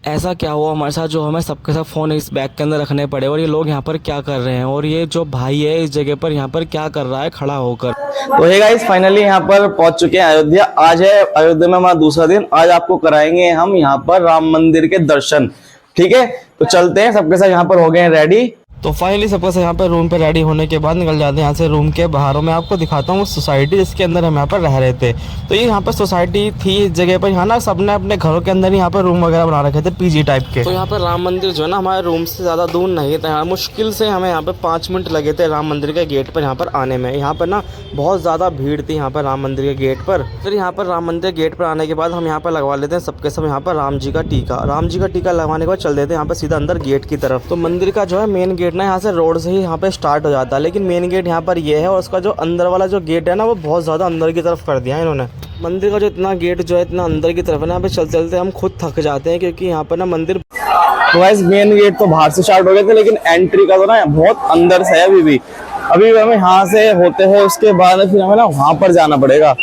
ऐसा क्या हुआ हमारे साथ जो हमें सबके सब फ़ोन इस बैग के अंदर रखने पड़े और ये लोग यहाँ पर क्या कर रहे हैं और ये जो भाई है इस जगह पर यहाँ पर क्या कर रहा है खड़ा होकर। तो हे गाइस फाइनली यहाँ पर पहुंच चुके हैं अयोध्या। आज है अयोध्या में हमारा दूसरा दिन। आज आपको कराएंगे हम यहाँ पर राम मंदिर के दर्शन। ठीक है, तो चलते हैं। सबके साथ यहाँ पर हो गए हैं रेडी। तो फाइनली सबके साथ यहाँ पर रूम पे रेडी होने के बाद निकल जाते हैं यहाँ से रूम के बाहर। मैं आपको दिखाता हूँ सोसाइटी जिसके अंदर हम यहाँ पर रह रहे थे। तो ये यहाँ पर सोसाइटी थी इस जगह पर, यहाँ ना सबने अपने घरों के अंदर यहाँ पर रूम वगैरह बना रखे थे पीजी टाइप के। तो यहाँ पर राम मंदिर जो है ना हमारे रूम से ज़्यादा दूर नहीं था। यहाँ मुश्किल से हमें यहाँ पर 5 मिनट लगे थे राम मंदिर के गेट पर यहाँ पर आने में। यहाँ पर ना बहुत ज़्यादा भीड़ थी यहाँ पर राम मंदिर के गेट पर। फिर यहाँ पर राम मंदिर गेट पर आने के बाद हम यहाँ पर लगवा लेते हैं सबके सब यहाँ पर राम जी का टीका। राम जी का टीका लगवाने के बाद चल देते हैं यहाँ पर सीधा अंदर गेट की तरफ। तो मंदिर का जो है मेन गेट ना यहाँ से रोड से यहाँ पे स्टार्ट हो जाता है, लेकिन मेन गेट यहाँ पर ये है और उसका जो अंदर वाला जो गेट है ना वो बहुत ज़्यादा अंदर की तरफ कर दिया है इन्होंने। मंदिर का जो इतना गेट जो है इतना अंदर की तरफ है ना, यहाँ पे चलते चलते हम खुद थक जाते हैं क्योंकि यहाँ पर ना मंदिर। तो गाइस मेन गेट तो बाहर से स्टार्ट हो गए थे, लेकिन एंट्री का तो ना बहुत अंदर से है अभी हमें यहाँ से होते हैं। उसके बाद फिर हमें ना वहाँ पर जाना पड़ेगा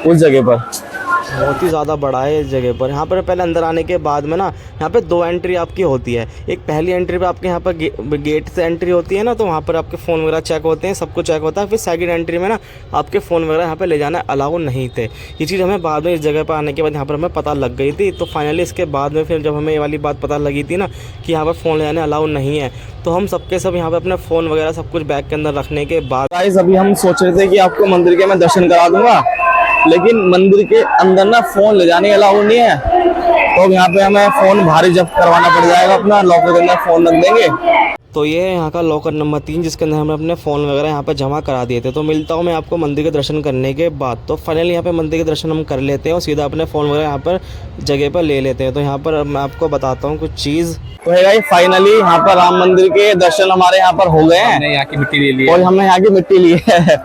उस जगह पर। बहुत ही ज़्यादा बड़ा है इस जगह पर। यहाँ पर पहले अंदर आने के बाद में ना यहाँ पे 2 एंट्री आपकी होती है। एक पहली एंट्री पे आपके यहाँ पर गेट से एंट्री होती है ना, तो वहाँ पर आपके फ़ोन वगैरह चेक होते हैं, सब कुछ चेक होता है। फिर सेकंड एंट्री में ना आपके फ़ोन वगैरह यहाँ पे ले जाना अलाउ नहीं थे। ये चीज़ हमें बाद में इस जगह पर आने के बाद यहाँ पर हमें पता लग गई थी। तो फाइनली इसके बाद में फिर जब हमें ये वाली बात पता लगी थी ना कि यहाँ पर फ़ोन ले जाने अलाउ नहीं है, तो हम सबके सब यहाँ पर अपने फ़ोन वगैरह सब कुछ बैग के अंदर रखने के बाद गाइस अभी हम सोच रहे थे कि आपको मंदिर के मैं दर्शन करा दूंगा, लेकिन मंदिर के अंदर ना फोन ले जाने अलाउ नहीं है। तो यहाँ पे हमें फोन भारी जब्त करवाना पड़ जाएगा। अपना लॉकर के अंदर फोन रख देंगे। तो ये है यहाँ का लॉकर नंबर 3 जिसके अंदर हमने अपने फ़ोन वगैरह यहाँ पर जमा करा दिए थे। तो मिलता हूँ मैं आपको मंदिर के दर्शन करने के बाद। तो फाइनली यहाँ पे मंदिर के दर्शन हम कर लेते हैं और सीधा अपने फ़ोन वगैरह यहाँ पर जगह पर ले लेते हैं। तो यहाँ पर मैं आपको बताता हूँ कुछ चीज़। तो है भाई फाइनली यहाँ पर राम मंदिर के दर्शन हमारे यहाँ पर हो गए हैं। हमने यहाँ की मिट्टी ले ली और हमने यहाँ की मिट्टी ली है।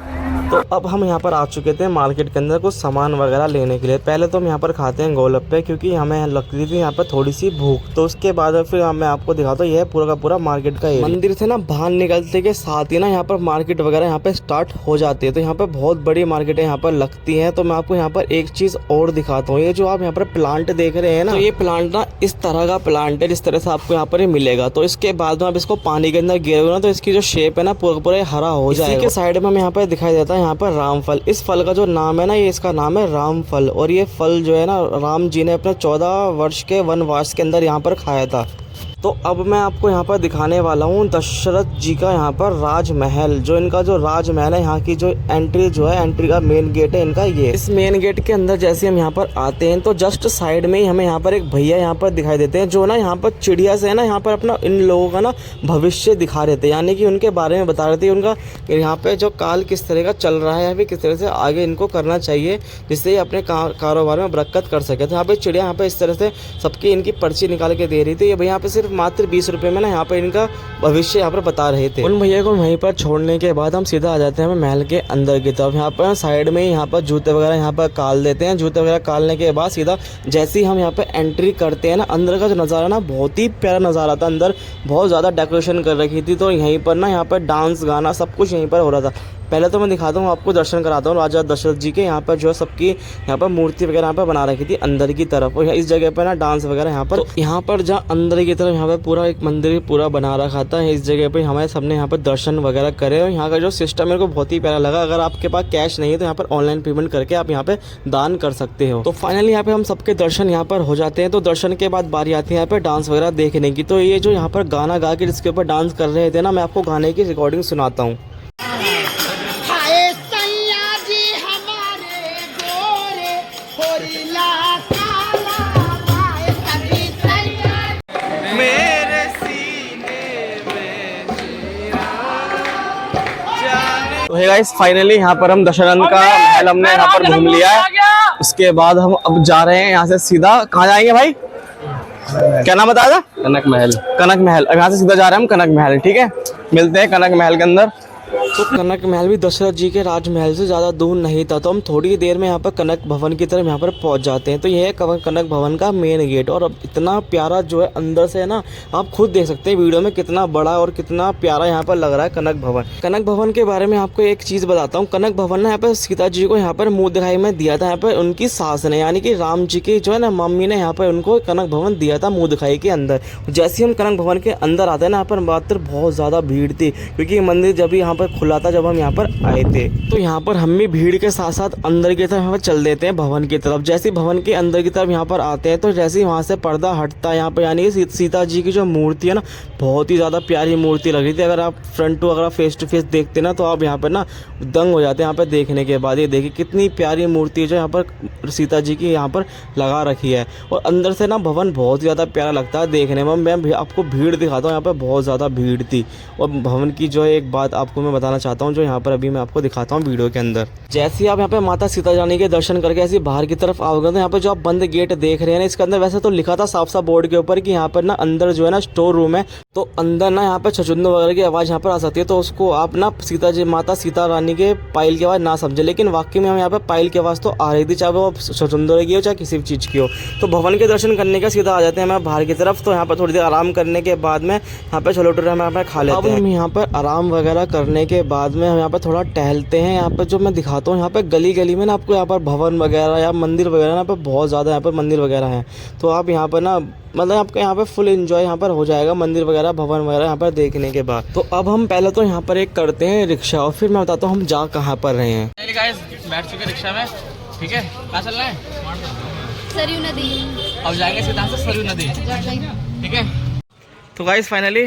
तो अब हम यहाँ पर आ चुके थे मार्केट के अंदर कुछ सामान वगैरह लेने के लिए। पहले तो हम यहाँ पर खाते हैं गोलगप्पे क्योंकि हमें लगती थी यहाँ पर थोड़ी सी भूख। तो उसके बाद फिर मैं आपको दिखाता हूँ, यह पूरा का पूरा मार्केट का एरिया। मंदिर से ना बाहर निकलते के साथ ही ना यहाँ पर मार्केट वगैरह यहाँ पे स्टार्ट हो जाती है। तो यहाँ पर बहुत बड़ी मार्केटें यहाँ पर लगती हैं। तो मैं आपको यहाँ पर एक चीज़ और दिखाता हूँ। ये जो आप यहाँ पर प्लांट देख रहे हैं ना, तो ये प्लांट ना इस तरह का प्लांट है जिस तरह से आपको यहाँ पर मिलेगा। तो इसके बाद में आप इसको पानी के अंदर गिरोगे ना तो इसकी जो शेप है ना पूरा हरा हो जाएगा। इसी के साइड में यहाँ पर दिखाई देता है यहाँ पर रामफल। इस फल का जो नाम है ना, ये इसका नाम है रामफल। और ये फल जो है ना राम जी ने अपने 14 वर्ष के वनवास के अंदर यहाँ पर खाया था। तो अब मैं आपको यहाँ पर दिखाने वाला हूँ दशरथ जी का यहाँ पर राजमहल। जो इनका जो राजमहल है, यहाँ की जो एंट्री जो है, एंट्री का मेन गेट है इनका ये। इस मेन गेट के अंदर जैसे हम यहाँ पर आते हैं तो जस्ट साइड में ही हमें यहाँ पर एक भैया यहाँ पर दिखाई देते हैं जो ना यहाँ पर चिड़िया से है ना यहाँ पर अपना इन लोगों का ना भविष्य दिखा रहे थे, यानी कि उनके बारे में बता रहे थे उनका यहाँ पे जो काल किस तरह का चल रहा है या फिर किस तरह से आगे इनको करना चाहिए जिससे ये अपने कारोबार में बरकत कर सके। तो यहाँ पे चिड़िया यहाँ पे इस तरह से सबकी इनकी पर्ची निकाल के दे रही थी। ये भैया यहाँ पे सिर्फ मात्र 20 रुपये में ना यहाँ पर इनका भविष्य यहाँ पर बता रहे थे। उन भैया को वहीं पर छोड़ने के बाद हम सीधा आ जाते हैं महल के अंदर की तरफ। यहाँ पर साइड में यहाँ पर जूते वगैरह यहाँ पर काल देते हैं। जूते वगैरह कालने के बाद सीधा जैसे ही हम यहाँ पर एंट्री करते हैं ना, अंदर का जो नज़ारा ना बहुत ही प्यारा नज़ारा था। अंदर बहुत ज़्यादा डेकोरेशन कर रखी थी। तो यहीं पर ना यहाँ पर डांस गाना सब कुछ यहीं पर हो रहा था। पहले तो मैं दिखाता हूँ आपको, दर्शन कराता हूँ राजा दशरथ जी के। यहाँ पर जो सबकी यहाँ पर मूर्ति वगैरह यहाँ पर बना रखी थी अंदर की तरफ। और इस जगह पर ना डांस वगैरह यहाँ पर, तो यहाँ पर जहाँ अंदर की तरफ यहाँ पर पूरा एक मंदिर पूरा बना रखा था। इस जगह पर हमारे सबने यहाँ पर दर्शन वगैरह करे। और यहाँ का जो सिस्टम मेरे को बहुत ही प्यारा लगा। अगर आपके पास कैश नहीं है तो यहाँ पर ऑनलाइन पेमेंट करके आप यहाँ पे दान कर सकते हो। तो फाइनली यहाँ पे हम सबके दर्शन यहाँ पर हो जाते हैं। तो दर्शन के बाद बारी आती है यहाँ पे डांस वगैरह देखने की। तो ये जो यहाँ पर गाना गा के जिसके ऊपर डांस कर रहे थे ना, मैं आपको गाने की रिकॉर्डिंग सुनाता हूँ। तो हे गाइस फाइनली यहाँ पर हम दशरथ का महल हमने यहाँ पर घूम लिया है। उसके बाद हम अब जा रहे हैं यहाँ से सीधा, कहाँ जाएंगे भाई? क्या नाम बताया था? कनक महल। कनक महल। अब यहाँ से सीधा जा रहे हैं हम कनक महल। ठीक है, मिलते हैं कनक महल के अंदर। तो कनक महल भी दशरथ जी के राजमहल से ज़्यादा दूर नहीं था, तो हम थोड़ी देर में यहाँ पर कनक भवन की तरफ यहाँ पर पहुँच जाते हैं। तो यह है कनक भवन का मेन गेट, और अब इतना प्यारा जो है अंदर से है ना, आप खुद देख सकते हैं वीडियो में कितना बड़ा और कितना प्यारा यहाँ पर लग रहा है कनक भवन। कनक भवन के बारे में आपको एक चीज़ बताता हूँ। कनक भवन ने यहाँ पर सीता जी को यहाँ पर मुँह दिखाई में दिया था, यहाँ पर उनकी सास ने, यानी कि राम जी की जो है ना मम्मी ने यहाँ पर उनको कनक भवन दिया था मुँह दिखाई के अंदर। जैसे हम कनक भवन के अंदर आते हैं ना, यहाँ पर मात्र बहुत ज़्यादा भीड़ थी, क्योंकि मंदिर जब यहाँ पर खुला था जब हम यहाँ पर आए थे। तो यहाँ पर हम भी भीड़ के साथ साथ अंदर की तरफ यहाँ पर चल देते हैं भवन की तरफ। जैसे भवन के अंदर की तरफ यहाँ पर आते हैं तो जैसे ही वहाँ से पर्दा हटता है यहाँ पर, यानी कि सीता जी की जो मूर्ति है ना, बहुत ही ज़्यादा प्यारी मूर्ति लग रही थी। अगर आप फ्रंट टू अगर आप फेस टू फेस देखते ना, तो आप यहाँ पर ना दंग हो जाते हैं यहाँ पर देखने के बाद। ये देखिए कितनी प्यारी मूर्ति जो यहाँ पर सीता जी की यहाँ पर लगा रखी है, और अंदर से ना भवन बहुत ही ज़्यादा प्यारा लगता है देखने में। मैं आपको भीड़ दिखाता हूँ, यहाँ पर बहुत ज़्यादा भीड़ थी। और भवन की जो है एक बात आपको मैं बताना चाहता हूँ, जो यहाँ पर अभी मैं आपको दिखाता हूँ वीडियो के अंदर। जैसे ही आप यहाँ पे माता सीता रानी के दर्शन करके ऐसे बाहर की तरफ आओगे, तो यहाँ पे जो आप बंद गेट देख रहे हैं ना, इसके अंदर वैसे तो लिखा था साफ साफ बोर्ड के ऊपर कि यहाँ पर ना अंदर जो है ना स्टोर रूम है, तो अंदर ना यहाँ पे छछूंदर वगैरह की आवाज़ यहाँ पर आ सकती है, तो उसको आप ना माता सीता रानी के पायल की आवाज़ ना समझे। लेकिन वाकई में हम यहाँ पे पायल की आवाज़ तो आ रही थी, चाहे वो छछूंदर की हो चाहे किसी भी चीज़ की हो। तो भवन के दर्शन करने का सीधा आ जाते हैं हम बाहर की तरफ। तो यहाँ पर थोड़ी देर आराम करने के बाद में यहाँ पे छोले भटूरे हम यहाँ पे खा लेते हैं। हम यहाँ पर आराम वगैरह करने के बाद में हम यहाँ पर थोड़ा टहलते हैं। यहाँ पर जो मैं दिखाता हूँ, यहाँ पे गली गली में ना आपको यहाँ पर भवन वगैरह या मंदिर वगैरह यहाँ पर बहुत ज़्यादा यहाँ पर मंदिर वगैरह हैं। तो आप यहाँ पर ना मतलब आपका यहाँ पे फुल एंजॉय यहाँ पर हो जाएगा मंदिर वगैरह भवन वगैरह यहाँ पर देखने के बाद। तो अब हम पहले तो यहाँ पर एक करते हैं रिक्शा, और फिर मैं बताता हूँ हम जा कहाँ पर रहे हैं। बैठ चुके रिक्शा में, ठीक है, कहाँ चल रहा है? सरयू नदी। अब जाएंगे सीधा से सरयू नदी, ठीक है। तो गाइस फाइनली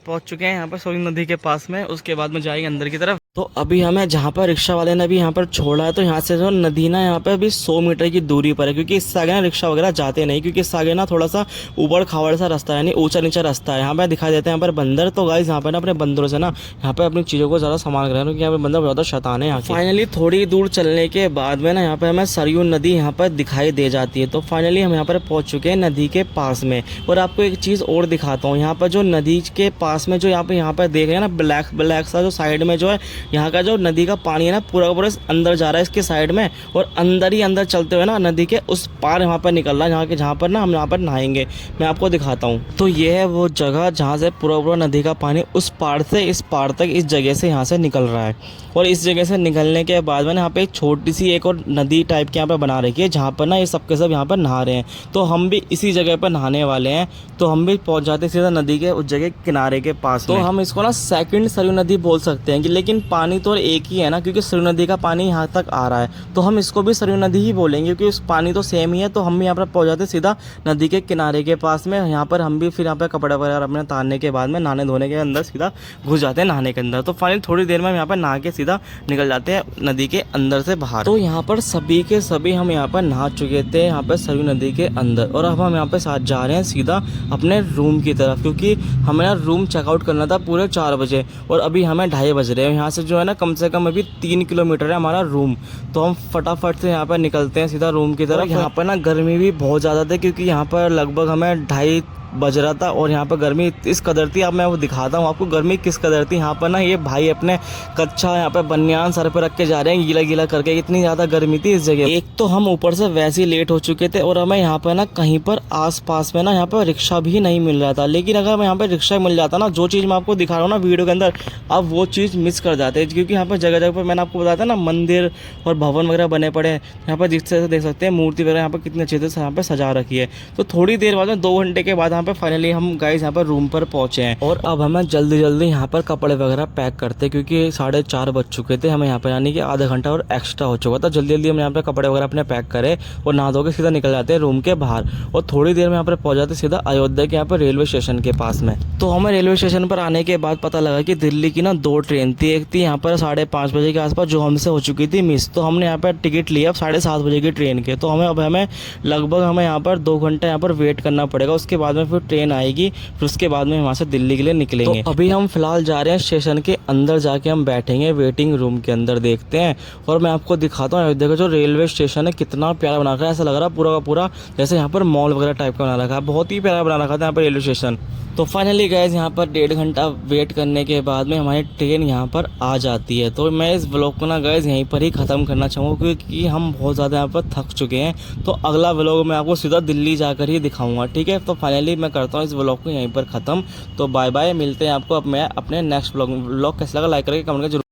पहुँच चुके हैं यहाँ पर सरयू नदी के पास में। उसके बाद में जाएंगे अंदर की तरफ। तो अभी हमें जहाँ पर रिक्शा वाले ने भी यहाँ पर छोड़ा है, तो यहाँ से जो नदी ना यहाँ पे अभी 100 मीटर की दूरी पर है, क्योंकि इससे आगे ना रिक्शा वगैरह जाते नहीं, क्योंकि इससे आगे ना थोड़ा सा ऊबड़ खाबड़ सा रास्ता है, यानी ऊंचा नीचा रास्ता है। यहाँ पे दिखाई देते हैं यहाँ पर बंदर। तो गाइस यहाँ पे ना अपने बंदरों से ना यहाँ पे अपनी चीज़ों को ज़्यादा संभाल कर, क्योंकि यहाँ पे बंदर ज़्यादा शैतान है यहाँ के। फाइनली थोड़ी दूर चलने के बाद में ना यहाँ पे हमें सरयू नदी यहाँ पर दिखाई दे जाती है। तो फाइनली हम यहाँ पर पहुँच चुके हैं नदी के पास में। और आपको एक चीज़ और दिखाता हूँ, यहाँ पर जो नदी के पास में जो यहाँ पर देख रहे हैं ना ब्लैक ब्लैक सा जो साइड में जो है यहाँ का जो नदी का पानी है ना, पूरा पूरा अंदर जा रहा है इसके साइड में, और अंदर ही अंदर चलते हुए ना नदी के उस पार यहाँ पर निकल रहा है, जहाँ पर ना हम यहाँ पर नहाएंगे। मैं आपको दिखाता हूँ। तो ये है वो जगह जहाँ से पूरा पूरा नदी का पानी उस पार से इस पार तक इस जगह से यहाँ से निकल रहा है। और इस जगह से निकलने के बाद में यहाँ पे एक छोटी सी एक और नदी टाइप की यहाँ पे बना रखी है, जहाँ पर ना ये सब के सब यहाँ पर नहा रहे हैं। तो हम भी इसी जगह पर नहाने वाले हैं। तो हम भी पहुँच जाते हैं सीधा नदी के उस जगह किनारे के पास। तो हम इसको ना सेकंड सरयू नदी बोल सकते हैं, कि लेकिन पानी तो एक ही है ना, क्योंकि सरयू नदी का पानी यहाँ तक आ रहा है, तो हम इसको भी सरयू नदी ही बोलेंगे, क्योंकि उस पानी तो सेम ही है। तो हम यहाँ पर पहुँच जाते हैं सीधा नदी के किनारे के पास में। यहाँ पर हम भी फिर यहाँ पर कपड़े वगैरह अपने उतारने के बाद में नहाने धोने के अंदर सीधा घुस जाते हैं नहाने के अंदर। तो फाइनली थोड़ी देर में यहाँ पर नहा के सीधा निकल जाते हैं नदी के अंदर से बाहर। तो यहाँ पर सभी के सभी हम यहाँ पर नहा चुके थे यहाँ पर सरयू नदी के अंदर, और अब हम यहाँ पर साथ जा रहे हैं सीधा अपने रूम की तरफ, क्योंकि हमें ना रूम चेकआउट करना था पूरे 4 बजे, और अभी हमें 2:30 बज रहे हैं। यहाँ से जो है ना कम से कम अभी 3 किलोमीटर है हमारा रूम। तो हम फटाफट से यहाँ पर निकलते हैं सीधा रूम की तरफ। यहाँ पर ना गर्मी भी बहुत ज़्यादा थी, क्योंकि यहाँ पर लगभग हमें 2:30 बज रहा था, और यहाँ पर गर्मी इस कदर थी। अब मैं वो दिखाता हूँ आपको गर्मी किस कदर थी। यहाँ पर ना ये भाई अपने कच्चा यहाँ पर बनियान सर पे रख के जा रहे हैं गीला गीला करके, इतनी ज़्यादा गर्मी थी इस जगह। एक तो हम ऊपर से वैसे ही लेट हो चुके थे, और हमें यहाँ पर ना कहीं पर आसपास में ना यहाँ पर रिक्शा भी नहीं मिल रहा था। लेकिन अगर मैं यहाँ पर रिक्शा मिल जाता ना, जो चीज़ मैं आपको दिखा रहा हूँ ना वीडियो के अंदर, अब वो चीज़ मिस कर जाते हैं, क्योंकि यहाँ पर जगह जगह पर मैंने आपको बताया था ना मंदिर और भवन वगैरह बने पड़े हैं। यहाँ पर जिस तरह से देख सकते हैं मूर्ति वगैरह यहाँ पर कितनी अच्छे से यहाँ पर सजा रखी है। तो थोड़ी देर बाद में 2 घंटे के बाद यहाँ पर फाइनली हम गाइस यहाँ पर रूम पर पहुंचे हैं, और अब हमें जल्दी जल्दी यहाँ पर कपड़े वगैरह पैक करते, क्योंकि 4:30 बज चुके थे हमें यहाँ पर, यानी कि आधा घंटा और एक्स्ट्रा हो चुका था। जल्दी जल्दी हम यहाँ पर कपड़े वगैरह अपने पैक करें और नहा धो के सीधा निकल जाते हैं रूम के बाहर। और थोड़ी देर में यहाँ पर पहुंच जाते सीधा अयोध्या के यहाँ पर रेलवे स्टेशन के पास में। तो हमें रेलवे स्टेशन पर आने के बाद पता लगा कि दिल्ली की ना 2 ट्रेन थी। एक थी यहाँ पर 5:30 बजे के आसपास, जो हमसे हो चुकी थी मिस। तो हमने यहाँ पर टिकट लिया 7:30 बजे की ट्रेन के। तो हमें लगभग हमें यहाँ पर 2 घंटे यहाँ पर वेट करना पड़ेगा। उसके बाद में फिर ट्रेन आएगी, फिर उसके बाद में वहाँ से दिल्ली के लिए निकलेंगे। तो अभी हम फिलहाल जा रहे हैं स्टेशन के अंदर, जाके हम बैठेंगे वेटिंग रूम के अंदर, देखते हैं। और मैं आपको दिखाता हूँ अयोध्या का जो रेलवे स्टेशन है कितना प्यारा बना रखा है, ऐसा लग रहा है पूरा का पूरा जैसे यहाँ पर मॉल वगैरह टाइप का बना रखा है, बहुत ही प्यारा बना रखा था यहाँ पर रेलवे स्टेशन। तो फाइनली गाइस यहाँ पर 1.5 घंटा वेट करने के बाद में हमारी ट्रेन यहाँ पर आ जाती है। तो मैं इस व्लॉग को ना गाइस यहीं पर ही ख़त्म करना चाहूँगा, क्योंकि हम बहुत ज़्यादा यहाँ पर थक चुके हैं। तो अगला व्लॉग मैं आपको सीधा दिल्ली जाकर ही दिखाऊंगा, ठीक है। तो फाइनली मैं करता हूँ इस व्लॉग को यहीं पर ख़त्म। तो बाय बाय, मिलते हैं आपको अब मैं अपने नेक्स्ट व्लॉग कैसा लगा लाइक करके कमेंट करके जरूर